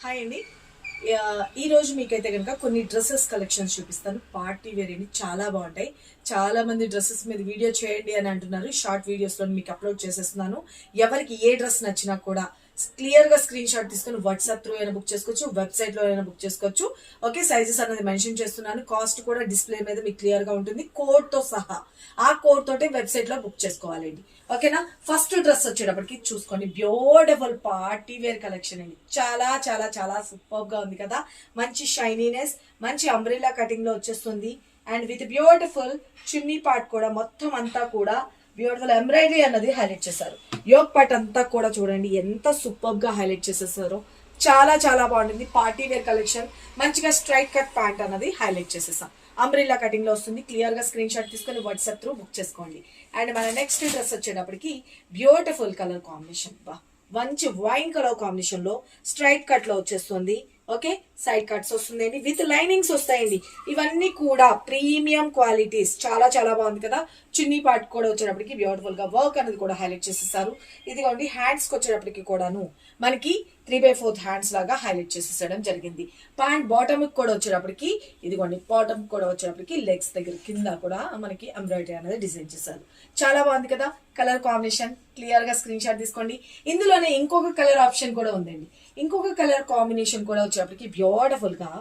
Hi అండి. ఈ రోజు మీకైతే కనుక కొన్ని డ్రెస్సెస్ కలెక్షన్స్ చూపిస్తాను. పార్టీ వేర్ అండి, చాలా బాగుంటాయి. చాలా మంది డ్రెస్సెస్ మీద వీడియో చేయండి అని అంటున్నారు. షార్ట్ వీడియోస్ లో మీకు అప్లోడ్ చేసేస్తున్నాను. ఎవరికి ఏ డ్రెస్ నచ్చినా కూడా క్లియర్ గా స్క్రీన్ షాట్ తీసుకుని వాట్సాప్ త్రూ అయినా బుక్ చేసుకోవచ్చు, వెబ్సైట్ లో అయినా బుక్ చేసుకోవచ్చు. ఓకే, సైజెస్ అనేది మెన్షన్ చేస్తున్నాను. కాస్ట్ కూడా డిస్ప్లే మీద మీకు క్లియర్ గా ఉంటుంది, కోడ్ తో సహా. ఆ కోడ్ తోటే వెబ్సైట్ లో బుక్ చేసుకోవాలండి. ఓకేనా. ఫస్ట్ డ్రెస్ వచ్చేటప్పటికి చూసుకోండి, బ్యూటిఫుల్ పార్టీ వేర్ కలెక్షన్ అండి. చాలా చాలా చాలా సూపర్ గా ఉంది కదా. మంచి షైనీనెస్, మంచి అంబ్రెల్లా కటింగ్ లో వచ్చేస్తుంది. And with beautiful chunni part కూడా మొత్తం అంతా కూడా బ్యూటిఫుల్ ఎంబ్రాయిడరీ అన్నది హైలైట్ చేశారు. యోగ్ పార్ట్ అంతా కూడా చూడండి ఎంత సూపర్ గా హైలైట్ చేసేసారో. చాలా చాలా బాగుంటుంది పార్టీ వేర్ కలెక్షన్. మంచిగా స్ట్రైట్ కట్ ప్యాంట్ అన్నది హైలైట్ చేసేసాం. అంబ్రిల్లా కటింగ్ లో వస్తుంది. క్లియర్ గా స్క్రీన్ షాట్ తీసుకొని వాట్సాప్ త్రూ బుక్ చేసుకోండి. అండ్ మన నెక్స్ట్ డ్రెస్ వచ్చేటప్పటికి బ్యూటిఫుల్ కలర్ కాంబినేషన్, మంచి వైన్ కలర్ కాంబినేషన్ లో స్ట్రైట్ కట్ లో వచ్చేస్తుంది. ఓకే, సైడ్ కట్స్ వస్తుందండి, విత్ లైనింగ్స్ వస్తాయండి. ఇవన్నీ కూడా ప్రీమియం క్వాలిటీస్. చాలా చాలా బాగుంది కదా. చున్నీ పార్ట్ కూడా వచ్చేటప్పటికి బ్యూటిఫుల్ గా వర్క్ అనేది కూడా హైలైట్ చేసేసారు. ఇదిగోండి హ్యాండ్స్ కి వచ్చేటప్పటికి కూడాను మనకి 3/4 హ్యాండ్స్ లాగా హైలైట్ చేసేసడం జరిగింది. ప్యాంట్ బాటమ్ కూడా వచ్చేటప్పటికి ఇదిగోండి, బాటమ్ కూడా వచ్చేటప్పటికి లెగ్స్ దగ్గర కింద కూడా మనకి ఎంబ్రాయిడరీ అనేది డిజైన్ చేశారు. చాలా బాగుంది కదా. కలర్ కాంబినేషన్ క్లియర్ గా స్క్రీన్ షాట్ తీసుకోండి. ఇందులోనే ఇంకొక కలర్ ఆప్షన్ కూడా ఉందండి. ఇంకొక కలర్ కాంబినేషన్ కూడా వచ్చేటప్పటికి బ్యూటిఫుల్ గా,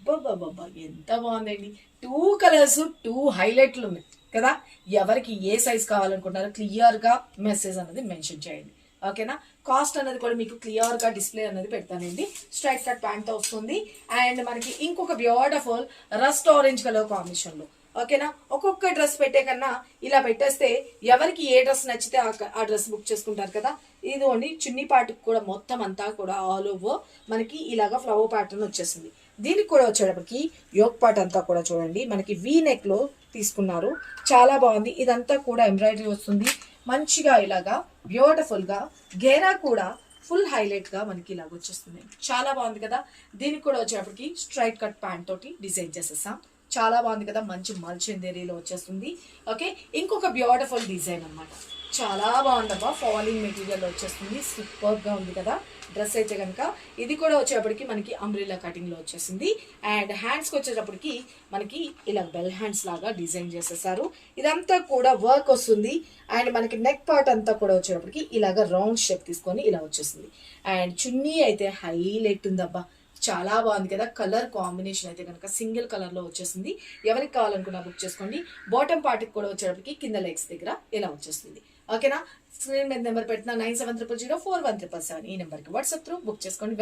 అబ్బా ఎంత బాగుందండి. 2 కలర్స్ 2 హైలైట్లు ఉన్నాయి కదా. ఎవరికి ఏ సైజ్ కావాలనుకుంటారో క్లియర్ గా మెసేజ్ అనేది మెన్షన్ చేయండి. ఓకేనా. కాస్ట్ అనేది కూడా మీకు క్లియర్ గా డిస్ప్లే అనేది పెడతానండి. స్ట్రైట్ కట్ ప్యాంట్ తో వస్తుంది. అండ్ మనకి ఇంకొక beautiful rust orange colour combination లో. ఓకేనా. ఒక్కొక్క డ్రెస్ పెట్టే కన్నా ఇలా పెట్టేస్తే ఎవరికి ఏ డ్రెస్ నచ్చితే ఆ డ్రెస్ బుక్ చేసుకుంటారు కదా. ఇదిగోండి చున్నీ పార్ట్ కూడా మొత్తం అంతా కూడా ఆల్ ఓవర్ మనకి ఇలాగా ఫ్లవర్ ప్యాటర్న్ వచ్చేసింది. దీనికి కూడా వచ్చేటప్పటికి యోగ్ పార్ట్ అంతా కూడా చూడండి మనకి వీ నెక్ లో తీసుకున్నారు. చాలా బాగుంది. ఇదంతా కూడా ఎంబ్రాయిడరీ వస్తుంది. మంచిగా ఇలాగా బ్యూటిఫుల్ గా గేరా కూడా ఫుల్ హైలైట్ గా మనకి ఇలాగ వచ్చేస్తుంది. చాలా బాగుంది కదా. దీనికి కూడా వచ్చేటప్పటికి స్ట్రైట్ కట్ ప్యాంట్ తోటి డిజైన్ చేసేసాం. చాలా బాగుంది కదా. మంచి మల్చెందేరీలో వచ్చేస్తుంది. ఓకే, ఇంకొక బ్యూటిఫుల్ డిజైన్ అన్నమాట. చాలా బాగుందబ్బా. ఫాలింగ్ మెటీరియల్ వచ్చేస్తుంది. సూపర్ గా ఉంది కదా డ్రెస్ అయితే కనుక. ఇది కూడా వచ్చేటప్పటికి మనకి అంబ్రెల్లా కటింగ్ లో వచ్చేసింది. అండ్ హ్యాండ్స్ కి వచ్చేటప్పటికి మనకి ఇలా బెల్ హ్యాండ్స్ లాగా డిజైన్ చేసేసారు. ఇదంతా కూడా వర్క్ వస్తుంది. అండ్ మనకి నెక్ పార్ట్ అంతా కూడా వచ్చేటప్పటికి ఇలాగ రౌండ్ షేప్ తీసుకొని ఇలా వచ్చేసింది. అండ్ చున్నీ అయితే హైలైట్ ఉందబ్బా. చాలా బాగుంది కదా. కలర్ కాంబినేషన్ అయితే కనుక సింగిల్ కలర్ లో వచ్చేసింది. ఎవరికి కావాలనుకున్నా బుక్ చేసుకోండి. బాటమ్ పార్ట్ కూడా వచ్చేటప్పటికి కింద లెగ్స్ దగ్గర ఇలా వచ్చేస్తుంది. ఓకేనా. స్క్రీన్ మీద నెంబర్ పెట్టిన 9700041777 ఈ నెంబర్కి వాట్సాప్ త్రూ బుక్ చేసుకోండి.